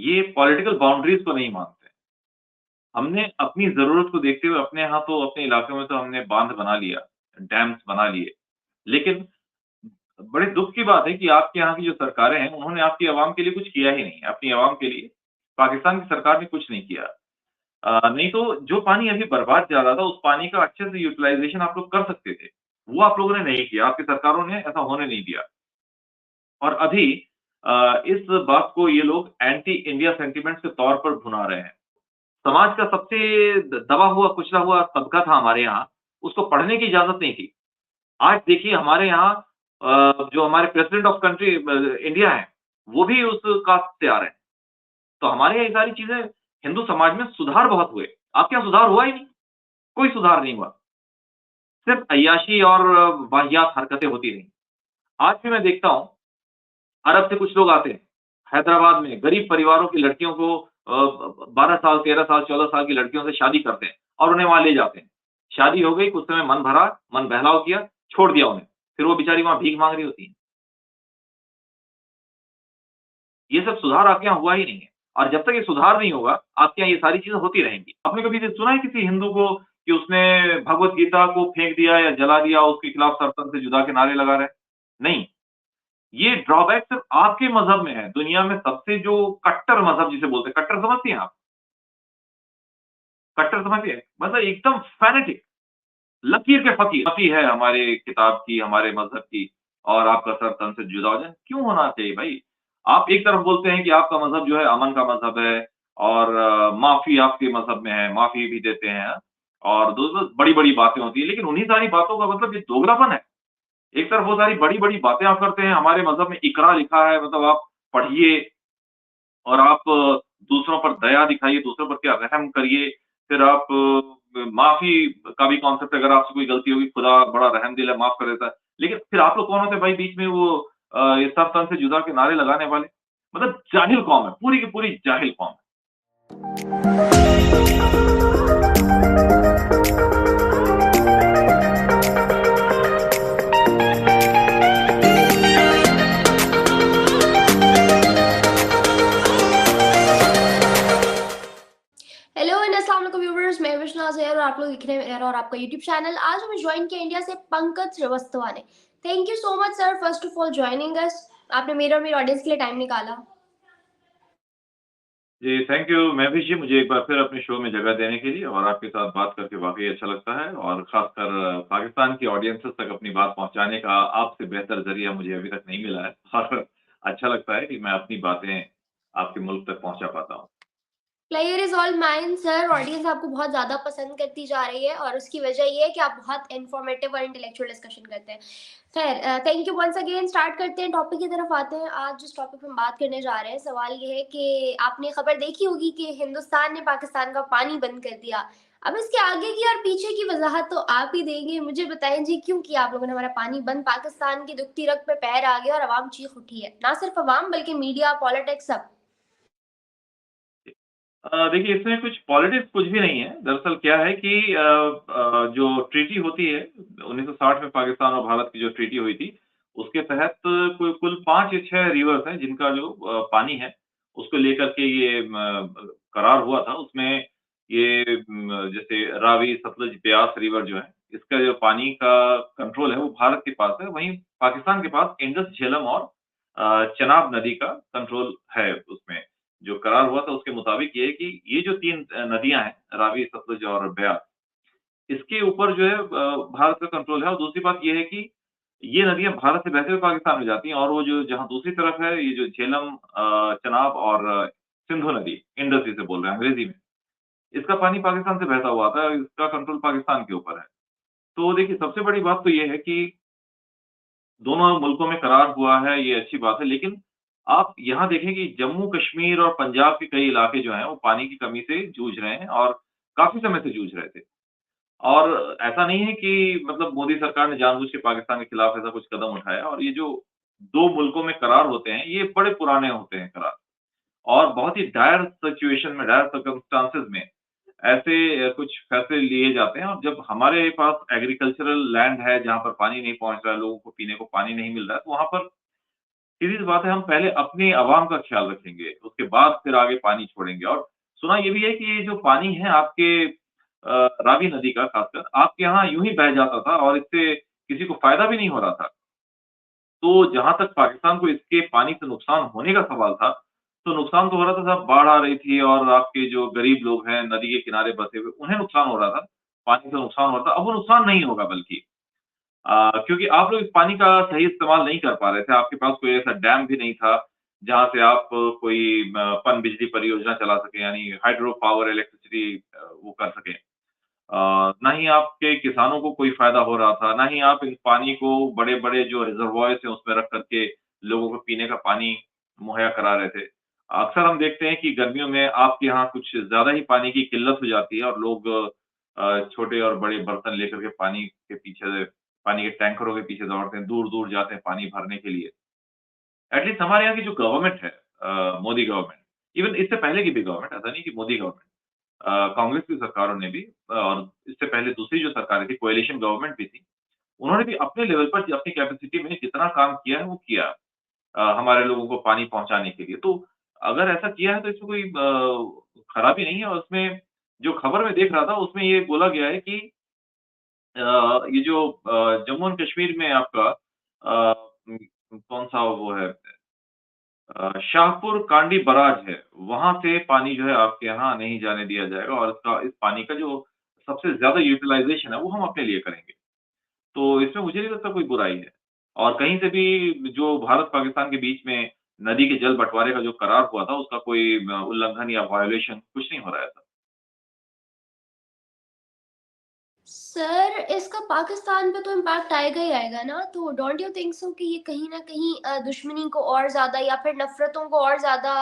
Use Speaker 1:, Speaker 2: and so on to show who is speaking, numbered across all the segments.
Speaker 1: ये political boundaries को नहीं मानते। हमने अपनी ज़रूरत को देखते हुए अपने यहाँ तो अपने इलाकों में तो हमने बाँध बना लिया, डैम्स बना लिए। लेकिन बड़े दुःख की बात है कि आपके यहाँ की जो सरकारें हैं, उन्होंने आपकी आवाम के लिए कुछ किया ही नहीं। अपनी आवाम के लिए पाकिस्तान की सरकार ने कुछ नहीं किया। नहीं तो जो पानी अभी बर्बाद जा रहा था, उस पानी का अच्छे से यूटिलाइज़ेशन आप लोग कर सकते थे। वो आप लोगों ने नहीं किया, आपकी सरकारों ने ऐसा होने नहीं दिया। और अभी इस बात को ये लोग एंटी इंडिया सेंटिमेंट्स के तौर पर भुना रहे हैं। समाज का सबसे दबा हुआ, कुचला हुआ तबका था हमारे यहाँ, उसको पढ़ने की इजाज़त नहीं थी। आज देखिए हमारे यहाँ जो हमारे प्रेसिडेंट ऑफ कंट्री इंडिया हैं, वो भी उस कास्ट से आ रहे हैं। तो हमारे यहाँ ये सारी चीज़ें हिंदू समाज में सुधार बहुत हुए। आपके यहाँ सुधार हुआ ही नहीं, कोई सुधार नहीं हुआ। सिर्फ़ अय्याशी और वाहियात हरकतें होती रहीं। आज भी मैं देखता हूँ, अरब से कुछ लोग आते हैं, हैदराबाद में गरीब परिवारों की लड़कियों को 12 साल, 13 साल, 14 साल की लड़कियों से शादी करते हैं और उन्हें वहाँ ले जाते हैं। शादी हो गई, कुछ समय मन भरा, मन बहलाव किया, छोड़ दिया उन्हें। फिर वो बेचारी वहाँ भीख माँग रही होती हैं। ये सब सुधार आपके यहाँ हुआ ही नहीं है और जब तक ये सुधार नहीं होगा, आपके यहाँ ये सारी चीज़ें होती रहेंगी। आपने कभी ये सुना है किसी हिंदू को कि उसने भगवत गीता को फेंक दिया या जला दिया, उसके खिलाफ सर-सर से जुदा के नारे लगा रहे हैं? नहीं। ये ड्रॉबैक सिर्फ़ आपके मज़हब में है। दुनिया में सबसे जो कट्टर मज़हब जिसे बोलते हैं, कट्टर समझती हैं आप? कट्टर समझती हैं? मतलब एकदम फ़ैनेटिक, लकीर के फ़कीर। माफ़ी है हमारे किताब की, हमारे मज़हब की और आपका सर तन से जुदा हो जाए। क्यों होना चाहिए भाई? आप एक तरफ बोलते हैं कि आपका मज़हब जो है अमन का मज़हब है और माफ़ी आपके मज़हब में है, माफ़ी भी देते हैं और दो बड़ी-बड़ी बातें होती हैं, लेकिन उन्हीं सारी बातों का मतलब ये दोगलापन है। एक तरफ वो सारी बड़ी-बड़ी बातें आप करते हैं, हमारे मज़हब में इक़रा लिखा है मतलब आप पढ़िए और आप दूसरों पर दया दिखाइए, दूसरों पर क्या रहम करिए, फिर आप माफ़ी का भी कॉन्सेप्ट अगर आपसे कोई गलती होगी, खुदा बड़ा रहमदिल है, माफ़ कर देता है। लेकिन फिर आप लोग कौन होते हैं भाई बीच में वो ये सर तन से जुदा के नारे लगाने वाले? मतलब जाहिल कौम है, पूरी की पूरी जाहिल कौम है।
Speaker 2: हेलो एंड अस्सलाम वालेकुम व्यूअर्स, मैं विश्वनाथ ज़ैर और आप लोग देख रहे हैं और आपका यूट्यूब चैनल। आज हमें ज्वाइन किया इंडिया से पंकज श्रीवास्तव ने। Thank you so much sir first of all joining us. आपने मेरे और मेरे ऑडियंस के लिए टाइम निकाला।
Speaker 1: जी, थैंक यू महविश जी, मुझे एक बार फिर अपने शो में जगह देने के लिए और आपके साथ बात करके वाक़ई अच्छा लगता है और ख़ासकर पाकिस्तान की ऑडियंसेस तक अपनी बात पहुँचाने का आपसे बेहतर ज़रिया मुझे अभी तक नहीं मिला है और अच्छा लगता है कि मैं अपनी बातें आपके मुल्क तक पहुँचा पाता हूँ।
Speaker 2: Player is all mine sir. Audience आपको बहुत ज़्यादा पसंद करती जा रही है और उसकी वजह ये है कि आप बहुत इन्फॉर्मेटिव और इंटेलेक्चुअल डिस्कशन करते हैं। खैर, thank you once again. Start करते हैं, टॉपिक की तरफ आते हैं। आज जिस टॉपिक पे हम बात करने जा रहे हैं, सवाल ये है कि आपने खबर देखी होगी कि हिंदुस्तान ने पाकिस्तान का पानी बंद कर दिया। अब इसके आगे की और पीछे की वजाहत तो आप ही देंगे। मुझे बताएं जी, क्यों किया आप लोगों ने हमारा पानी बंद? पाकिस्तान की दुखती रग पे पैर आ गया और आवाम चीख उठी है। ना सिर्फ आवाम बल्कि मीडिया, पॉलिटिक्स, सब।
Speaker 1: देखिए इसमें कुछ पॉलिटिक्स कुछ भी नहीं है। दरअसल क्या है कि जो ट्रीटी होती है 1960 में पाकिस्तान और भारत की जो ट्रीटी हुई थी, उसके तहत कुल कुल 5 या 6 रिवर्स हैं जिनका जो पानी है, उसको लेकर के ये करार हुआ था। उसमें ये जैसे रावी, सतलुज, ब्यास रिवर जो है, इसका जो पानी का कंट्रोल है वो भारत के पास है। वहीं पाकिस्तान के पास इंडस, झेलम और चेनाब नदी का कंट्रोल है उसमें। जो करार हुआ था उसके मुताबिक ये है कि ये जो 3 नदियाँ हैं, रावी, सतलुज और ब्यास, इसके ऊपर जो है भारत का कंट्रोल है और दूसरी बात ये है कि ये नदियाँ भारत से बहते हुए पाकिस्तान में जाती हैं और वो जो जहाँ दूसरी तरफ है, ये जो झेलम चेनाब और सिंधु नदी, इंडस जिसे बोल रहे हैं अंग्रेज़ी में, इसका पानी पाकिस्तान से बहता हुआ आता है, इसका कंट्रोल पाकिस्तान के ऊपर है। तो देखिए सबसे बड़ी बात तो ये है कि दोनों मुल्कों में करार हुआ है, ये अच्छी बात है, लेकिन आप यहाँ देखें कि जम्मू-कश्मीर और पंजाब के कई इलाके जो हैं, वो पानी की कमी से जूझ रहे हैं और काफ़ी समय से जूझ रहे थे। और ऐसा नहीं है कि मतलब मोदी सरकार ने जानबूझ के पाकिस्तान के खिलाफ ऐसा कुछ कदम उठाया और ये जो 2 मुल्कों में करार होते हैं, ये बड़े पुराने होते हैं करार और बहुत ही डायर सिचुएशन में, डायर सर्कमस्टेंसेस में ऐसे कुछ फैसले लिए जाते हैं और जब हमारे पास एग्रीकल्चरल लैंड है, जहाँ पर पानी नहीं पहुँच रहा है, लोगों को पीने को पानी नहीं मिल रहा है, तो वहाँ पर सीधी-सी बात है, हम पहले अपनी आवाम का ख्याल रखेंगे, उसके बाद फिर आगे पानी छोड़ेंगे। और सुना ये भी है कि ये जो पानी है आपके रावी नदी का खासकर, आपके यहाँ यूँ ही बह जाता था और इससे किसी को फ़ायदा भी नहीं हो रहा था। तो जहाँ तक पाकिस्तान को इसके पानी से नुकसान होने का सवाल था, तो नुकसान तो हो रहा था साहब, बाढ़ आ रही थी और आपके जो गरीब लोग हैं, नदी के किनारे बसे हुए, उन्हें नुकसान हो रहा था। पानी से नुकसान हो रहा था, अब वो नुकसान नहीं होगा बल्कि। क्योंकि आप लोग इस पानी का सही इस्तेमाल नहीं कर पा रहे थे, आपके पास कोई ऐसा डैम भी नहीं था, जहाँ से आप कोई पनबिजली परियोजना चला सकें, यानी हाइड्रो पावर इलेक्ट्रिसिटी वो कर सकें। ना ही आपके किसानों को कोई फ़ायदा हो रहा था, ना ही आप इस पानी को बड़े-बड़े जो रिज़र्वॉयर्स हैं उसमें रख कर के लोगों को पीने का पानी मुहैया करा रहे थे। अक्सर हम देखते हैं कि गर्मियों में आपके यहाँ कुछ ज़्यादा ही पानी की किल्लत हो जाती है और लोग छोटे और बड़े बर्तन लेकर के पानी के टैंकरों के पीछे दौड़ते हैं, दूर-दूर जाते हैं पानी भरने के लिए। एटलीस्ट हमारे यहाँ की जो गवर्नमेंट है मोदी गवर्नमेंट, इवन इससे पहले की भी गवर्नमेंट, ऐसा नहीं कि मोदी गवर्नमेंट, कांग्रेस की सरकारों ने भी और इससे पहले दूसरी जो सरकारें थी, कोएलिशन गवर्नमेंट भी थी, उन्होंने भी अपने लेवल पर अपनी कैपेसिटी में जितना काम किया है, वो किया। हमारे लोगों को पानी पहुँचाने के लिए। तो अगर ऐसा किया है तो इसमें कोई खराबी नहीं है और उसमें जो खबर मैं देख रहा था, उसमें ये बोला गया है कि ये जो जम्मू एंड कश्मीर में आपका कौन-सा वो है शाहपुर कांडी बराज है, वहाँ से पानी जो है आपके यहाँ नहीं जाने दिया जाएगा और इस पानी का जो सबसे ज़्यादा यूटिलाइज़ेशन है, वो हम अपने लिए करेंगे। तो इसमें मुझे नहीं लगता कोई बुराई है। और कहीं से भी जो भारत-पाकिस्तान के बीच में नदी के जल बँटवारे का जो करार हुआ था, उसका कोई उल्लंघन या वायोलेशन कुछ नहीं हो रहा है ऐसा।
Speaker 2: सर, इसका पाकिस्तान पे तो इम्पैक्ट आएगा ही आएगा ना, तो डोंट यू थिंक सो कि ये कहीं न कहीं दुश्मनी को और ज़्यादा या फिर नफ़रतों को और ज़्यादा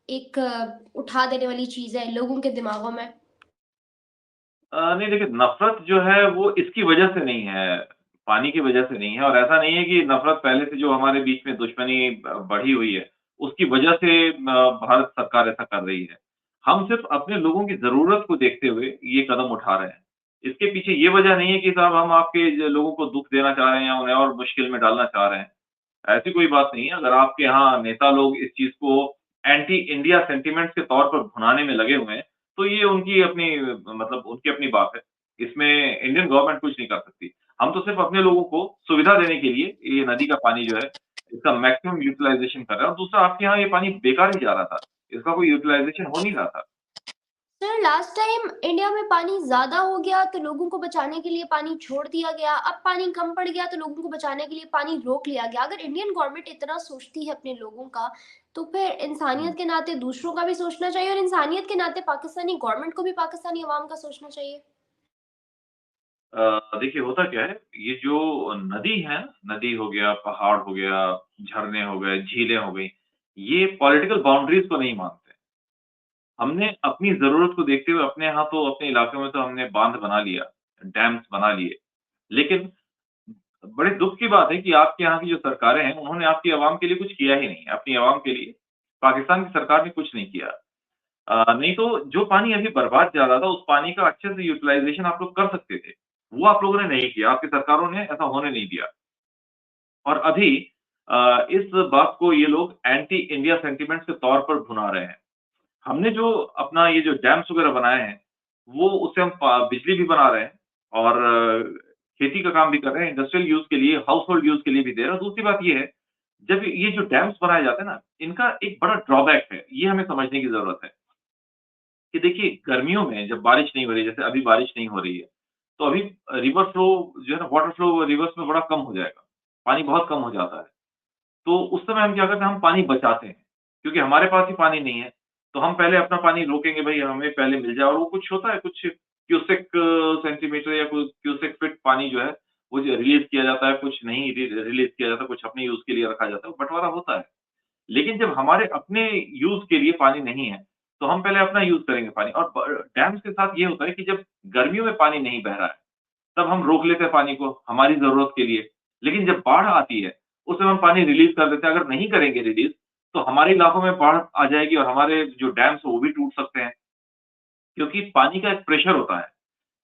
Speaker 2: एक उठा देने वाली चीज़ है लोगों के दिमागों में?
Speaker 1: नहीं देखिए, नफ़रत जो है वो इसकी वजह से नहीं है, पानी की वजह से नहीं है और ऐसा नहीं है कि नफ़रत पहले से जो हमारे बीच में दुश्मनी बढ़ी हुई है, उसकी वजह से भारत सरकार ऐसा कर रही है। हम सिर्फ़ अपने लोगों की ज़रूरत को देखते हुए ये कदम उठा रहे हैं। इसके पीछे ये वजह नहीं है कि साहब हम आपके लोगों को दुःख देना चाह रहे हैं या उन्हें और मुश्किल में डालना चाह रहे हैं। ऐसी कोई बात नहीं है, अगर आपके यहाँ नेता लोग इस चीज़ को एंटी इंडिया सेंटिमेंट्स के तौर पर भुनाने में लगे हुए हैं, तो ये उनकी अपनी मतलब उनकी अपनी बात है। इसमें इंडियन गवर्नमेंट कुछ नहीं कर सकती। हम तो सिर्फ़ अपने लोगों को सुविधा देने के लिए ये नदी का पानी जो है, इसका मैक्सिमम यूटिलाइज़ेशन कर रहे हैं और दूसरा आपके यहाँ ये पानी बेकार ही जा रहा था। इसका कोई यूटिलाइज़ेशन हो नहीं रहा था।
Speaker 2: सर, लास्ट टाइम इंडिया में पानी ज़्यादा हो गया तो लोगों को बचाने के लिए पानी छोड़ दिया गया, अब पानी कम पड़ गया तो लोगों को बचाने के लिए पानी रोक लिया गया। अगर इंडियन गवर्नमेंट इतना सोचती है अपने लोगों का, तो फिर
Speaker 1: हुँ।
Speaker 2: इंसानियत के नाते दूसरों का भी सोचना चाहिए और इंसानियत के नाते पाकिस्तानी गवर्नमेंट को भी पाकिस्तानी अवाम का सोचना चाहिए।
Speaker 1: देखिए होता क्या है, ये जो नदी है, नदी हो गया, पहाड़ हो गया, झरने हो गए, झीलें हो गई, ये पॉलिटिकल बाउंड्रीज़ को नहीं मानते। हमने अपनी ज़रूरत को देखते हुए अपने यहाँ तो अपने इलाकों में तो हमने बाँध बना लिया, डैम्स बना लिए। लेकिन बड़े दुःख की बात है कि आपके यहाँ की जो सरकारें हैं, उन्होंने आपकी आवाम के लिए कुछ किया ही नहीं। अपनी आवाम के लिए पाकिस्तान की सरकार ने कुछ नहीं किया। नहीं तो जो पानी अभी बर्बाद जा रहा था, उस पानी का अच्छे से यूटिलाइज़ेशन आप लोग कर सकते थे। वो आप लोगों ने नहीं किया, आपकी सरकारों ने ऐसा होने नहीं दिया। और अभी इस बात को ये लोग एंटी इंडिया सेंटिमेंट्स के तौर पर भुना रहे हैं। हमने जो अपना ये जो डैम्स वगैरह बनाए हैं, वो उससे हम बिजली भी बना रहे हैं और खेती का काम भी कर रहे हैं, इंडस्ट्रियल यूज़ के लिए, हाउस होल्ड यूज़ के लिए भी दे रहे हैं और दूसरी बात ये है, जब ये जो डैम्स बनाए जाते हैं ना, इनका एक बड़ा ड्रॉबैक है, ये हमें समझने की ज़रूरत है कि देखिए गर्मियों में जब बारिश नहीं हो रही है, जैसे अभी बारिश नहीं हो रही है, तो अभी रिवर फ्लो जो है ना, वाटर फ्लो रिवर्स में बड़ा कम हो जाएगा, पानी बहुत कम हो जाता है। तो उस समय हम क्या करते हैं, हम पानी बचाते हैं, क्योंकि हमारे पास ही पानी नहीं है, तो हम पहले अपना पानी रोकेंगे भई हमें पहले मिल जाए और वो कुछ होता है कुछ क्यूसेक सेंटीमीटर या कुछ क्यूसेक फीट पानी जो है, वो जो रिलीज़ किया जाता है, कुछ नहीं रिलीज़ किया जाता, कुछ अपने यूज़ के लिए रखा जाता है, बँटवारा होता है। लेकिन जब हमारे अपने यूज़ के लिए पानी नहीं है, तो हम पहले अपना यूज़ करेंगे पानी और ब डैम्स के साथ ये होता है कि जब गर्मियों में पानी नहीं बह रहा है, तब हम रोक लेते हैं पानी को हमारी ज़रूरत के लिए। लेकिन जब बाढ़ आती है, उस समय हम पानी रिलीज़ कर देते हैं। अगर नहीं करेंगे रिलीज़, तो हमारे इलाकों में बाढ़ आ जाएगी और हमारे जो डैम्स हैं, वो भी टूट सकते हैं। क्योंकि पानी का एक प्रेशर होता है।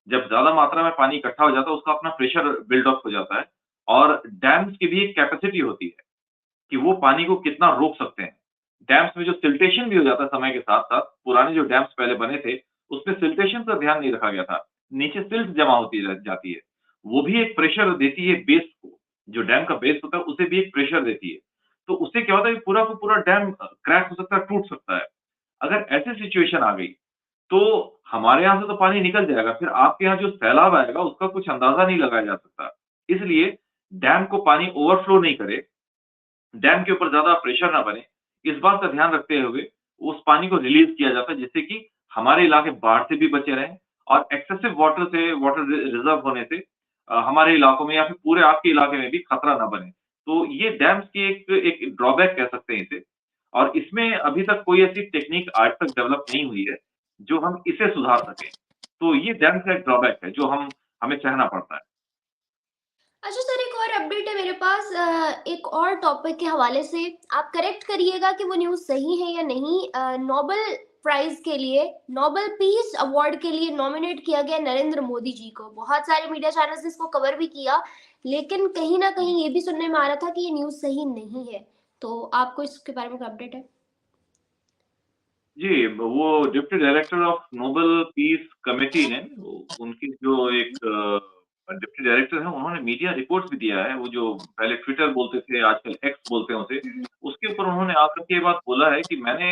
Speaker 1: जब ज़्यादा मात्रा में पानी इकट्ठा हो जाता है, उसका अपना प्रेशर बिल्ड अप हो जाता है और डैम्स की भी एक कैपेसिटी होती है। कि वो पानी को कितना रोक सकते हैं। डैम्स में जो सिल्टेशन भी हो जाता है समय के साथ-साथ, पुराने जो डैम्स पहले बने थे, उसमें सिल्टेशन का ध्यान नहीं रखा गया था। नीचे सिल्ट जमा होती रह जाती है। वो भी एक प्रेशर देती है बेस को, जो डैम का बेस होता है उसे भी एक प्रेशर देती है। तो उससे क्या होता है कि पूरा का पूरा डैम क्रैक हो सकता है, टूट सकता है। अगर ऐसी सिचुएशन आ गई, तो हमारे यहाँ से तो पानी निकल जाएगा, फिर आपके यहाँ जो सैलाब आएगा उसका कुछ अंदाज़ा नहीं लगाया जा सकता। इसलिए डैम को पानी ओवरफ्लो नहीं करे, डैम के ऊपर ज़्यादा प्रेशर ना बने, इस बात का ध्यान रखते हुए उस पानी को रिलीज़ किया जाता है जिससे कि हमारे इलाके बाढ़ से भी बचे रहें और एक्सेसिव वाटर से वाटर रिज़र्व होने से हमारे इलाकों में या फिर पूरे आपके इलाके में भी खतरा ना बने। तो ये डैम्स की एक एक ड्रॉबैक कह सकते हैं इसे और इसमें अभी तक कोई ऐसी टेक्नीक आज तक डेवलप नहीं हुई है, जो हम इसे सुधार सकें। तो ये डैम का एक ड्रॉबैक है जो हमें सहना पड़ता है।
Speaker 2: अच्छा सर, एक और अपडेट है मेरे पास, एक और टॉपिक के हवाले से। आप करेक्ट करिएगा कि वो न्यूज़ सही है या नहीं। नोबेल प्राइज़ के लिए, नोबेल पीस अवार्ड के लिए नॉमिनेट किया गया नरेंद्र मोदी जी को। बहुत सारे मीडिया चैनल्स ने इसको कवर भी किया, लेकिन कहीं न कहीं ये भी सुनने में आ रहा था कि ये न्यूज़ सही नहीं है। तो आपको इसके बारे में कोई अपडेट है?
Speaker 1: जी, वो deputy director of Nobel peace committee ने उनकी जो एक डिप्टी डायरेक्टर हैं, उन्होंने मीडिया रिपोर्ट्स भी दिया है। वो जो पहले ट्विटर बोलते थे, आजकल एक्स बोलते हैं उसे।
Speaker 2: हुँ, हुँ।
Speaker 1: उसके ऊपर उन्होंने आकर के ये बात बोला है कि मैंने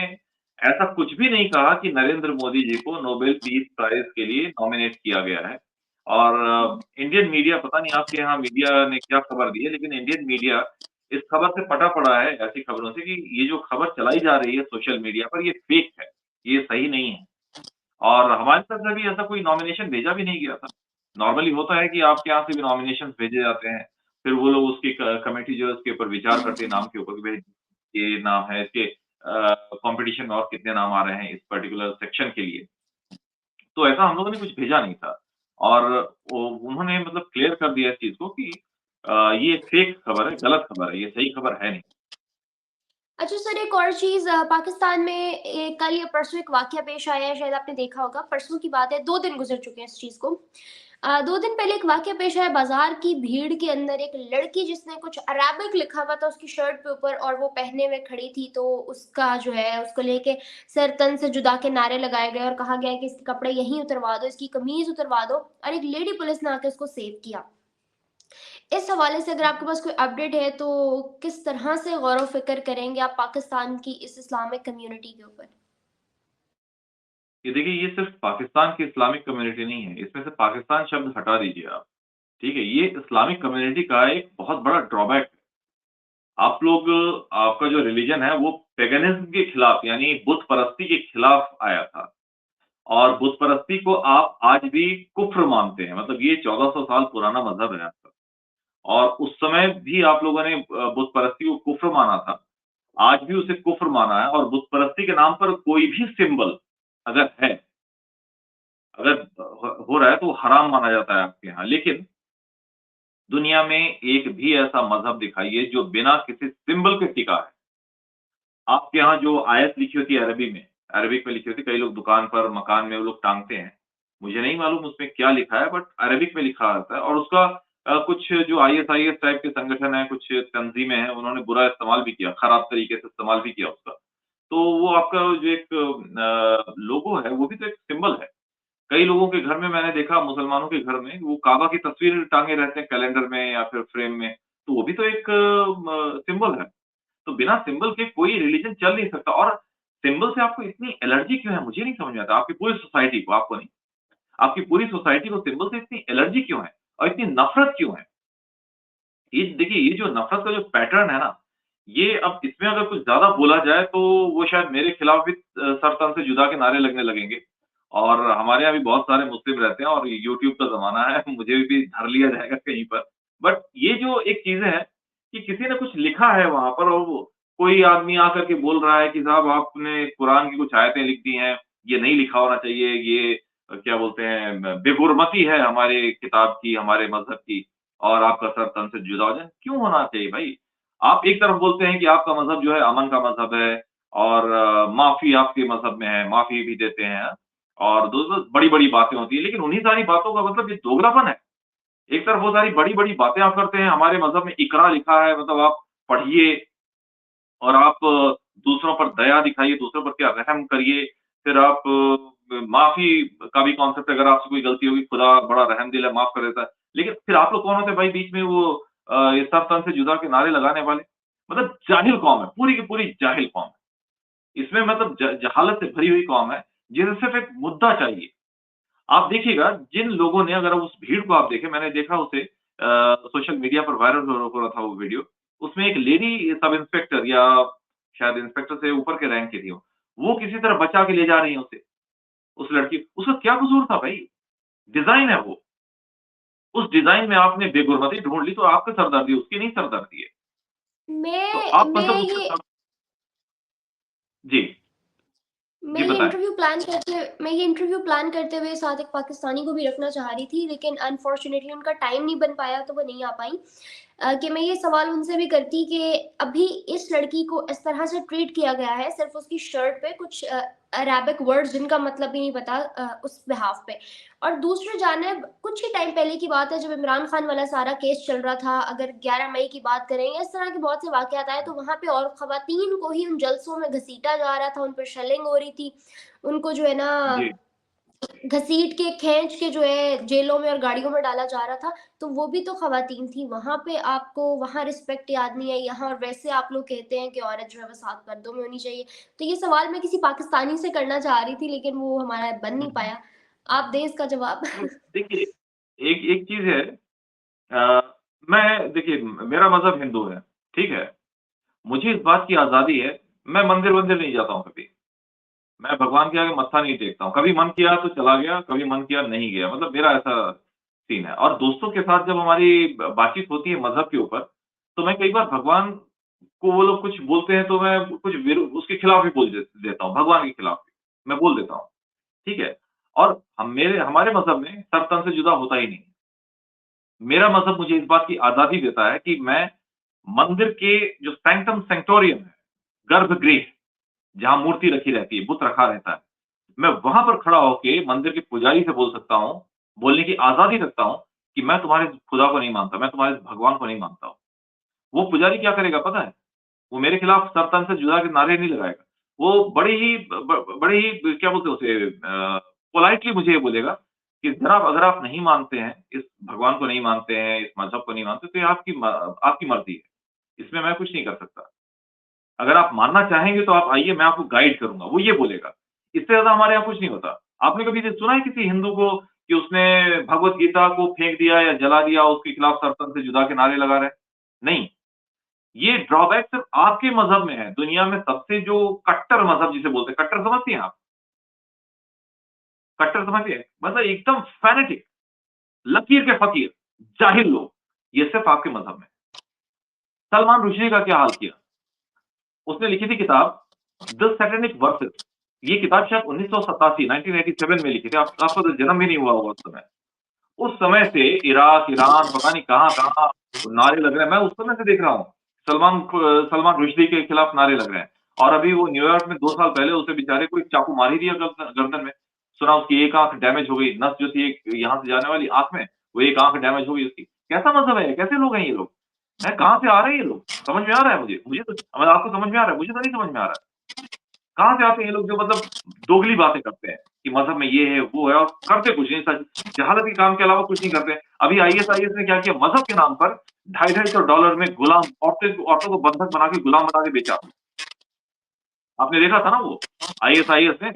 Speaker 1: ऐसा कुछ भी नहीं कहा कि नरेंद्र मोदी जी को नोबेल पीस प्राइज़ के लिए नॉमिनेट किया गया है। और इंडियन मीडिया पता नहीं आपके यहाँ मीडिया ने क्या खबर दी है, लेकिन इंडियन मीडिया इस खबर से पटा पड़ा है ऐसी खबरों से कि ये जो खबर चलाई जा रही है सोशल मीडिया पर ये फेक है, ये सही नहीं है। और हमारी तरफ से भी ऐसा कोई नॉमिनेशन भेजा भी नहीं गया था। नॉर्मली होता है कि आपके यहाँ से भी नॉमिनेशंस भेजे जाते हैं, फिर वो लोग उसकी कमिटी जो है उसके ऊपर विचार करती है नाम के ऊपर कि भई ये नाम है, इसके कॉम्पिटिशन में और कितने नाम आ रहे हैं इस पर्टिकुलर सेक्शन के लिए। तो ऐसा हम लोगों ने कुछ भेजा नहीं था और वो उन्होंने मतलब क्लियर कर दिया इस चीज़ को कि ये फेक खबर है, गलत खबर है, ये सही खबर है नहीं।
Speaker 2: अच्छा सर, एक और चीज़, पाकिस्तान में कल या परसों एक वाक़या पेश आया है, शायद आपने देखा होगा। परसों की बात है, 2 दिन गुज़र चुके हैं इस चीज़ को। 2 दिन पहले एक वाक़या पेश आया, बाज़ार की भीड़ के अंदर एक लड़की जिसने कुछ अरेबिक लिखा हुआ था उसकी शर्ट पे ऊपर और वो पहने हुए खड़ी थी, तो उसका जो है उसको लेके सर तन से जुदा के नारे लगाए गए और कहा गया कि इसके कपड़े यहीं उतरवा दो, इसकी कमीज़ उतरवा दो, और एक लेडी पुलिस ने आके उसको सेव किया। इस हवाले से अगर आपके पास कोई अपडेट है, तो किस तरह से गौर-व-फ़िक्र करेंगे आप पाकिस्तान की इस इस्लामिक कम्युनिटी के ऊपर?
Speaker 1: ये देखिए, ये सिर्फ़ पाकिस्तान की इस्लामिक कम्युनिटी नहीं है, इसमें से पाकिस्तान शब्द हटा दीजिए आप, ठीक है? ये इस्लामिक कम्युनिटी का एक बहुत बड़ा ड्रॉबैक है। आप लोग आपका जो रिलिजन है वो पैगनिज़्म के खिलाफ यानी बुत परस्ती के खिलाफ आया था और बुत परस्ती को आप आज भी कुफ़्र मानते हैं, मतलब ये 1400 साल पुराना मज़हब है आपका और उस समय भी आप लोगों ने बुत परस्ती को कुफ़्र माना था। आज भी उसे कुफ़्र माना है और बुत परस्ती के नाम पर कोई भी सिंबल अगर है, अगर हो रहा है तो वो हराम माना जाता है आपके यहाँ। लेकिन दुनिया में एक भी ऐसा मज़हब दिखाइए जो बिना किसी सिंबल के टिका है। आपके यहाँ जो आयत लिखी होती है अरबी में, अरबिक में लिखी होती है, कई लोग दुकान पर, मकान में वो लोग टाँगते हैं। मुझे नहीं मालूम उसमें क्या लिखा है बट अरबिक में लिखा रहता है और उसका कुछ जो आईएसआईएस टाइप के संगठन हैं, कुछ तंज़ीमें हैं, उन्होंने बुरा इस्तेमाल भी किया, खराब तरीके से इस्तेमाल भी किया उसका। तो वो आपका जो एक लोगो है, वो भी तो एक सिंबल है। कई लोगों के घर में मैंने देखा मुसलमानों के घर में वो काबा की तस्वीर टाँगे रहते हैं कैलेंडर में या फिर फ्रेम में, तो वो भी तो एक सिंबल है। तो बिना सिंबल के कोई रिलिजन चल नहीं सकता और सिंबल से आपको इतनी एलर्जी क्यों है? मुझे नहीं समझ में आता। आपकी पूरी सोसाइटी को, आपको नहीं, आपकी पूरी सोसाइटी को सिंबल से इतनी एलर्जी क्यों है? और इतनी नफ़रत क्यों है? ये देखिए, ये जो नफ़रत का जो पैटर्न है ना, ये अब इसमें अगर कुछ ज़्यादा बोला जाए तो वो शायद मेरे खिलाफ भी सर-तन से जुदा के नारे लगने लगेंगे। और हमारे यहाँ भी बहुत सारे मुस्लिम रहते हैं और यूट्यूब का ज़माना है, मुझे भी धर लिया जाएगा कहीं पर। बट ये जो एक चीज़ें हैं कि किसी ने कुछ लिखा है वहाँ पर और वो कोई आदमी आकर के बोल रहा है कि साहब आपने कुरान की कुछ आयतें लिख दी हैं, ये नहीं लिखा होना चाहिए, ये क्या बोलते हैं बेहुरमती है हमारे किताब की, हमारे मज़हब की। और आपका सर तन से जुदा हो जाए, क्यों होना चाहिए भाई? आप एक तरफ बोलते हैं कि आपका मज़हब जो है अमन का मज़हब है और माफ़ी आपके मज़हब में है, माफ़ी भी देते हैं और दो बड़ी-बड़ी बातें होती हैं, लेकिन उन्हीं सारी बातों का मतलब ये दोगलापन है। एक तरफ वो सारी बड़ी-बड़ी बातें आप करते हैं, हमारे मज़हब में इक़रा लिखा है मतलब आप पढ़िए, और आप दूसरों पर दया दिखाइए, दूसरों पर क्या रहम करिए, फिर आप माफ़ी का भी कॉन्सेप्ट अगर आपसे कोई गलती होगी, खुदा बड़ा रहमदिल है, माफ़ कर देता है। लेकिन फिर आप लोग कौन होते हैं भाई बीच में वो ये सर तन से जुदा के नारे लगाने वाले? मतलब जाहिल कौम है, पूरी की पूरी जाहिल कौम है। इसमें मतलब जहालत से भरी हुई कौम है, जिसे सिर्फ़ एक मुद्दा चाहिए। आप देखिएगा जिन लोगों ने अगर उस भीड़ को आप देखें, मैंने देखा उसे सोशल मीडिया पर वायरल हो रहा था वो वीडियो। उसमें एक लेडी सब इंस्पेक्टर या शायद इंस्पेक्टर से ऊपर के रैंक की थी वो किसी तरह बचा के ले जा रही हैं उसे, उस लड़की उसका क्या कसूर था भाई? डिज़ाइन है वो। उस डिज़ाइन में आपने बेगुरमती ढूँढ ली तो आपकी सरदर्दी, उसकी नहीं सरदर्दी है। तो आप मतलब
Speaker 2: मैं
Speaker 1: उसके
Speaker 2: ये
Speaker 1: साथ जी,
Speaker 2: मैं
Speaker 1: जी
Speaker 2: ये
Speaker 1: बताएँ।
Speaker 2: इंटरव्यू प्लान करते मैं ये इंटरव्यू प्लान करते हुए साथ एक पाकिस्तानी को भी रखना चाह रही थी, लेकिन अनफॉर्चुनेटली उनका टाइम नहीं बन पाया तो वो नहीं आ पाई। कि मैं ये सवाल उनसे भी करती कि अभी इस लड़की को इस तरह से ट्रीट किया गया है सिर्फ़ उसकी शर्ट पे कुछ अरेबिक वर्ड्स जिनका मतलब भी नहीं पता उस बिहाफ़ पे। और दूसरी जानिब कुछ ही टाइम पहले की बात है जब इमरान खान वाला सारा केस चल रहा था, अगर 11 मई की बात करें या इस तरह के बहुत से वाक़यात आए, तो वहाँ पे और ख़वातीन को ही उन जलसों में घसीटा जा रहा था, उन पे शेलिंग हो रही थी। उनको जो है ना
Speaker 1: जी।
Speaker 2: घसीट के, खींच के जो है जेलों में और गाड़ियों में डाला जा रहा था, तो वो भी तो ख़वातीन थी। वहाँ पे आपको वहाँ रिस्पेक्ट याद नहीं आई, यहाँ और वैसे आप लोग कहते हैं कि औरत जो है वो 7 पर्दों में होनी चाहिए। तो ये सवाल मैं किसी पाकिस्तानी से करना चाह रही थी लेकिन वो हमारा बन
Speaker 1: हुँ,
Speaker 2: नहीं
Speaker 1: हुँ।
Speaker 2: पाया। आप दें इसका जवाब।
Speaker 1: तो देखिए, एक एक चीज़ है मैं देखिए मेरा मज़हब हिंदू है, ठीक है? मुझे इस बात की आज़ादी है, मैं मंदिर-वंदिर नहीं जाता हूँ कभी। मैं भगवान के आगे मत्था नहीं टेकता हूँ। कभी मन किया तो चला गया, कभी मन किया नहीं गया। मतलब मेरा ऐसा सीन है और दोस्तों के साथ जब हमारी बातचीत होती है मज़हब के ऊपर, तो मैं कई बार भगवान को वो लोग कुछ बोलते हैं तो मैं कुछ उसके खिलाफ भी बोल देता हूँ, भगवान के खिलाफ भी, मैं बोल देता हूँ, ठीक है? और हमारे मज़हब में सर-तन से जुदा होता ही नहीं। मेरा मज़हब मुझे इस बात की आज़ादी देता है कि मैं मंदिर के जो सैंक्टम सैंक्टोरियम है, गर्भगृह, जहाँ मूर्ति रखी रहती है, बुत रखा रहता है, मैं वहाँ पर खड़ा होके मंदिर के पुजारी से बोल सकता हूँ, बोलने की आज़ादी रखता हूँ कि मैं तुम्हारे खुदा को नहीं मानता, मैं तुम्हारे भगवान को नहीं मानता हूँ। वो पुजारी क्या करेगा पता है? वो मेरे खिलाफ सर-तन से जुदा के नारे नहीं लगाएगा। वो बड़े ही क्या बोलते हैं उसे पोलाइटली मुझे ये बोलेगा कि जनाब अगर आप नहीं मानते हैं, इस भगवान को नहीं मानते हैं, इस मज़हब को नहीं मानते, तो ये आपकी मर्ज़ी है। इसमें मैं कुछ नहीं कर सकता। अगर आप मानना चाहेंगे तो आप आइए, मैं आपको गाइड करूँगा, वो ये बोलेगा। इससे ज़्यादा हमारे यहाँ कुछ नहीं होता। आपने कभी ये सुना है किसी हिंदू को कि उसने भगवत गीता को फेंक दिया या जला दिया, उसके खिलाफ सर-तन से जुदा के नारे लगा रहे हैं? नहीं। ये ड्रॉबैक सिर्फ़ आपके मज़हब में है। दुनिया में सबसे जो कट्टर मज़हब जिसे बोलते हैं, कट्टर समझती हैं आप? कट्टर समझिए? मतलब एकदम फ़ैनेटिक, लकीर के फ़कीर, जाहिल लोग, ये सिर्फ़ आपके मज़हब में। सलमान रुश्दी का क्या हाल किया? उसने लिखी थी किताब द सैटेनिक वर्सेस। ये किताब शायद 1987 1987 में लिखी थी। आपका तो जन्म भी नहीं हुआ होगा उस समय। उस समय से इराक, ईरान पता नहीं कहाँ-कहाँ नारे लग रहे हैं। मैं उस समय से देख रहा हूँ। सलमान रुश्दी के खिलाफ नारे लग रहे हैं और अभी वो न्यूयॉर्क में 2 साल पहले उसे बेचारे को एक चाकू मार ही दिया गर्दन में। सुना उसकी एक आँख डैमेज हो गई, नस जो थी एक यहाँ से जाने वाली आँख में, वो एक आँख डैमेज हो गई उसकी। कैसा मज़हब है? कैसे लोग हैं ये लोग? हैं, कहाँ से आ रहे हैं ये लोग? समझ में आ रहा है मुझे। मुझे तो मतलब आपको समझ में आ रहा है, मुझे तो नहीं समझ में आ रहा है। कहाँ से आते हैं ये लोग जो मतलब दोगली बातें करते हैं कि मज़हब में ये है, वो है और करते कुछ नहीं सच जहालत के काम के अलावा कुछ नहीं करते हैं। अभी आईएसआईएस ने क्या किया मज़हब के नाम पर $250 में गुलाम औरतों को बंधक बना के गुलाम बना के बेचा। आपने देखा था ना वो आईएसआईएस ने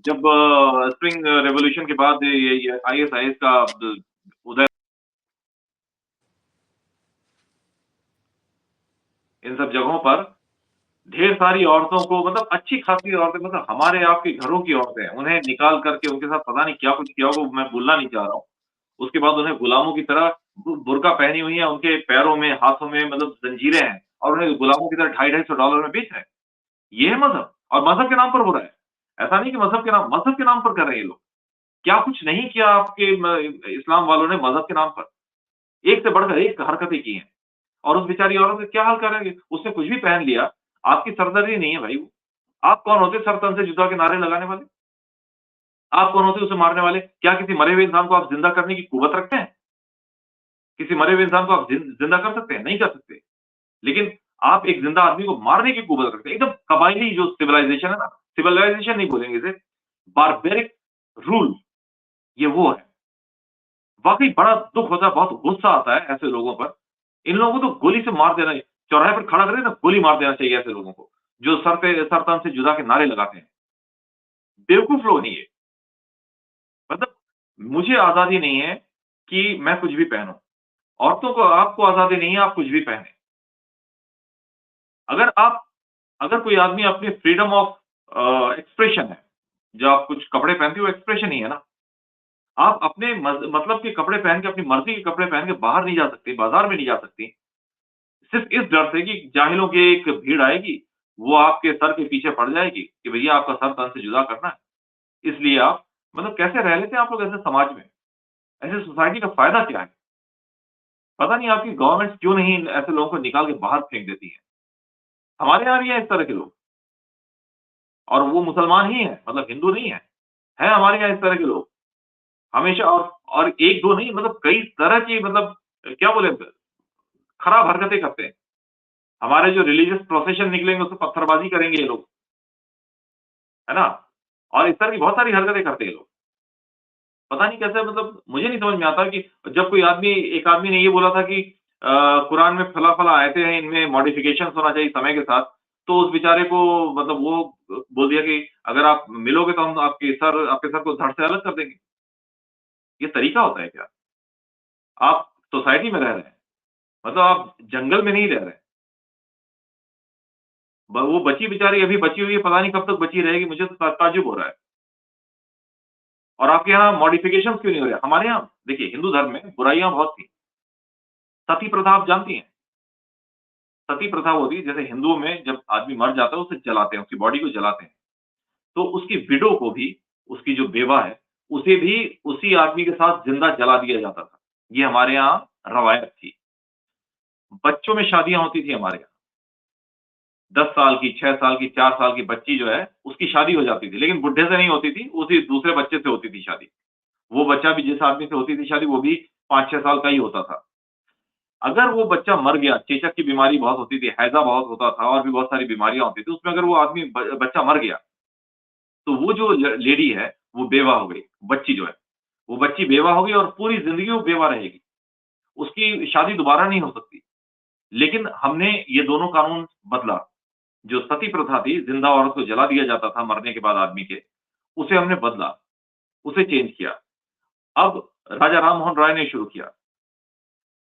Speaker 1: जब स्प्रिंग रिवॉल्यूशन के बाद ये आईएसआईएस का उदय इन सब जगहों पर ढेर सारी औरतों को मतलब अच्छी खासी औरतें मतलब हमारे आपके घरों की औरतें, उन्हें निकाल कर के उनके साथ पता नहीं क्या कुछ किया होगा, मैं बोलना नहीं चाह रहा हूँ। उसके बाद उन्हें गुलामों की तरह बुर्का पहनी हुई है, उनके पैरों में, हाथों में मतलब ज़ंजीरें हैं और उन्हें गुलामों की तरह $250 में बेच रहे हैं। ये है मज़हब और मज़हब के नाम पर हो रहा है। ऐसा नहीं कि मज़हब के नाम पर कर रहे हैं ये लोग। क्या कुछ नहीं किया आपके इस्लाम वालों ने मज़हब के नाम पर। एक से बढ़कर एक हरकतें की हैं। और उस बेचारी औरत का क्या हाल करेंगे? उसने कुछ भी पहन लिया, आपकी सरदर्दी नहीं है भाई वो। आप कौन होते सर तन से जुदा के नारे लगाने वाले? आप कौन होते उसे मारने वाले? क्या किसी मरे हुए इंसान को आप ज़िंदा करने की कुव्वत रखते हैं? किसी मरे हुए इंसान को आप ज़िंदा कर सकते हैं? नहीं कर सकते। लेकिन आप एक जिंदा आदमी को मारने की कुवत रखते हैं। एकदम कबायली जो सिविलाइजेशन है ना, सिविलाइजेशन नहीं बोलेंगे इसे, बारबेरिक रूल, ये वो है। वाक़ई बड़ा दुःख होता है, बहुत गुस्सा आता है ऐसे लोगों पर। इन लोगों को तो गोली से मार देना, चौराहे पर खड़ा करें ना, गोली मार देना चाहिए ऐसे लोगों को, जो सर तन से जुदा के नारे लगाते हैं। बेवकूफ लोग हैं ये। मतलब मुझे आज़ादी नहीं है कि मैं कुछ भी पहनूँ। औरतों को, आपको आज़ादी नहीं है, आप कुछ भी पहने। अगर आप, अगर कोई आदमी अपनी फ्रीडम ऑफ एक्सप्रेशन है, जो आप कुछ कपड़े पहनते हो, एक्सप्रेशन ही है ना। आप अपने मतलब के कपड़े पहन के, अपनी मर्ज़ी के कपड़े पहन के बाहर नहीं जा सकती, बाज़ार में नहीं जा सकती। सिर्फ़ इस डर से कि जाहिलों की एक भीड़ आएगी, वो आपके सर के पीछे पड़ जाएगी कि भैया आपका सर तन से जुदा करना है। इसलिए आप, मतलब कैसे रह लेते हैं आप लोग ऐसे समाज में? ऐसे सोसाइटी का फ़ायदा क्या है? पता नहीं आपकी गवर्नमेंट्स क्यों नहीं ऐसे लोगों को निकाल के बाहर फेंक देती है। हमारे यहाँ भी हैं इस तरह के लोग, और वो मुसलमान ही हैं, मतलब हिंदू नहीं है। हैं हमारे यहाँ इस तरह के लोग, हमेशा। और 1-2 नहीं, मतलब कई तरह की, मतलब क्या बोले, खराब हरकतें करते हैं। हमारे जो रिलीजियस प्रोसेशन निकलेंगे उसमें पत्थरबाज़ी करेंगे ये लोग, है ना? और इस तरह की बहुत सारी हरकतें करते हैं ये लोग। पता नहीं कैसे, मतलब मुझे नहीं समझ में आता कि जब कोई आदमी, एक आदमी ने ये बोला था कि कुरान में फला-फला आयतें हैं, इनमें मॉडिफ़िकेशंस होना चाहिए समय के साथ, तो उस बेचारे को, मतलब वो बोल दिया कि अगर आप मिलोगे तो हम आपके सर को धड़ से अलग कर देंगे। ये तरीका होता है क्या? आप सोसाइटी में रह रहे हैं, मतलब आप जंगल में नहीं रह रहे हैं। वो बच्ची बेचारी अभी बची हुई है, पता नहीं कब तक बची रहेगी, मुझे तो ताज्जुब हो रहा है। और आपके यहाँ मॉडिफ़िकेशंस क्यों नहीं हो रहे? हमारे यहाँ देखिए, हिंदू धर्म में बुराइयाँ बहुत थी। सती प्रथा आप जानती हैं? सती प्रथा होती है, जैसे हिंदुओं में जब आदमी मर जाता है, उसे जलाते हैं, उसकी बॉडी को जलाते हैं। तो उसकी विडो को भी, उसकी जो बेवा है, उसे भी उसी आदमी के साथ ज़िंदा जला दिया जाता था। ये हमारे यहाँ रवायत थी। बच्चों में शादियाँ होती थी हमारे यहाँ। 10 साल की, 6 साल की, 4 साल की बच्ची जो है, उसकी शादी हो जाती थी, लेकिन बुड्ढे से नहीं होती थी, उसी दूसरे बच्चे से होती थी शादी। वो बच्चा भी जिस आदमी से होती थी शादी, वो भी 5-6 साल का ही होता था। अगर वो बच्चा मर गया, चेचक की बीमारी बहुत होती थी, हैज़ा बहुत होता था, और भी बहुत सारी बीमारियाँ होती थी, उसमें अगर वो आदमी बच्चा मर गया, तो वो जो लेडी है, वो बेवा हो गई, बच्ची जो है। वो बच्ची बेवा हो गई और पूरी ज़िंदगी वो बेवा रहेगी। उसकी शादी दोबारा नहीं हो सकती। लेकिन हमने ये दोनों कानून बदला। जो सती प्रथा थी, ज़िंदा औरत को जला दिया जाता था मरने के बाद आदमी के, उसे हमने बदला, उसे चेंज किया। अब राजा राम मोहन राय ने शुरू किया।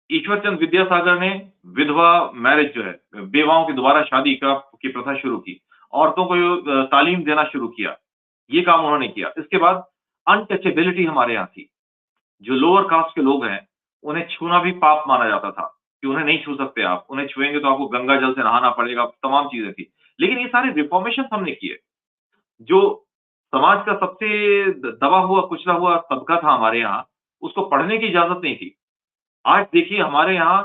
Speaker 1: ईश्वर चंद विद्यासागर ने विधवा मैरिज जो है, बेवाओं की दोबारा शादी की प्रथा शुरू की। औरतों को तालीम देना शुरू किया। ये काम उन्होंने किया। इसके बाद अनटचेबिलिटी हमारे यहाँ थी। जो लोअर कास्ट के लोग हैं, उन्हें छूना भी पाप माना जाता था, कि उन्हें नहीं छू सकते आप। उन्हें छुएँगे तो आपको गंगा जल से नहाना पड़ेगा, तमाम चीज़ें थी। लेकिन ये सारे रिफॉर्मेशंस हमने किए। जो समाज का सबसे दबा हुआ, कुचला हुआ तबका था हमारे यहाँ, उसको पढ़ने की इजाज़त नहीं थी। आज देखिए हमारे यहाँ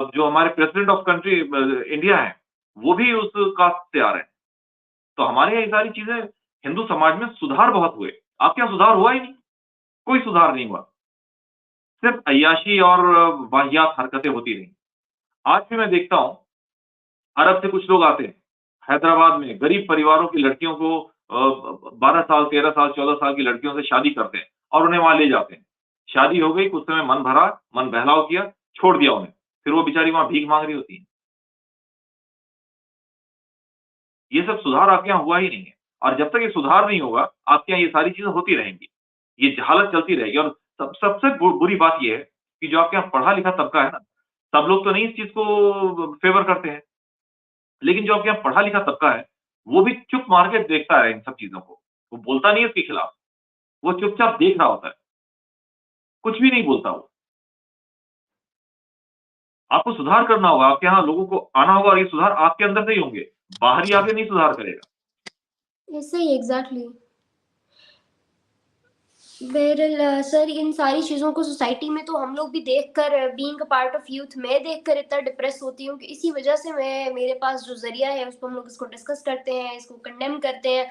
Speaker 1: जो हमारे प्रेसिडेंट ऑफ कंट्री इंडिया हैं, वो भी उस कास्ट से आ रहे हैं। तो हमारे यहाँ ये सारी चीज़ें, हिंदू समाज में सुधार बहुत हुए। आपके यहाँ सुधार हुआ ही नहीं, कोई सुधार नहीं हुआ। सिर्फ़ अय्याशी और वाहियात हरकतें होती रहीं। आज भी मैं देखता हूँ, अरब से कुछ लोग आते हैं, हैदराबाद में गरीब परिवारों की लड़कियों को 12 साल, 13 साल, 14 साल की लड़कियों से शादी करते हैं और उन्हें वहाँ ले जाते हैं। शादी हो गई, कुछ समय मन भरा, मन बहलाव किया, छोड़ दिया उन्हें। फिर वो बेचारी वहाँ भीख माँग रही होती हैं। ये सब सुधार आपके यहाँ हुआ ही नहीं है, और जब तक ये सुधार नहीं होगा, आपके यहाँ ये सारी चीज़ें होती रहेंगी। ये जहालत चलती रहेगी, और सबसे बुरी बात ये है कि जो आपके यहाँ पढ़ा-लिखा तबका है ना, सब लोग तो नहीं इस चीज़ को फ़ेवर करते हैं। लेकिन जो आपके यहाँ पढ़ा-लिखा तबका है, वो भी चुप मार के देखता है इन सब चीज़ों को। वो बोलता नहीं है इसके खिलाफ, वो चुपचाप देख रहा होता है, कुछ भी नहीं बोलता वो। आपको सुधार करना होगा, आपके यहाँ लोगों को आना होगा, और ये सुधार आपके अंदर से ही होंगे। बाहरी आके नहीं सुधार करेगा।
Speaker 2: ऐसे ही एग्ज़ैक्टली। बहरहाल सर, इन सारी चीज़ों को सोसाइटी में तो हम लोग भी देखकर, being a part of youth, मैं देखकर इतना डिप्रेस होती हूँ कि इसी वजह से मैं, मेरे पास जो ज़रिया है उस पे हम लोग इसको डिस्कस करते हैं, इसको कंडेम करते हैं,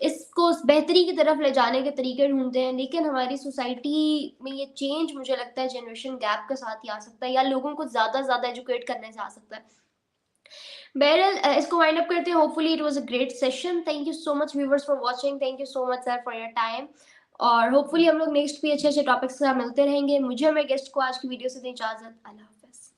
Speaker 2: इसको बेहतरी की तरफ ले जाने के तरीके ढूँढते हैं। लेकिन हमारी सोसाइटी में ये चेंज मुझे लगता है जनरेशन गैप के साथ ही आ सकता है, या लोगों को ज़्यादा से ज़्यादा एजुकेट करने से आ सकता है। बहरहाल इसको वाइंड अप करते हैं। Hopefully it was a great session. Thank you so much viewers for watching. Thank you so much sir for your time. और होपफुली हम लोग नेक्स्ट भी अच्छे अच्छे टॉपिक्स के साथ मिलते रहेंगे। मुझे और मेरे गेस्ट को आज की वीडियो से दें इजाजत। अल्लाह हाफिज़।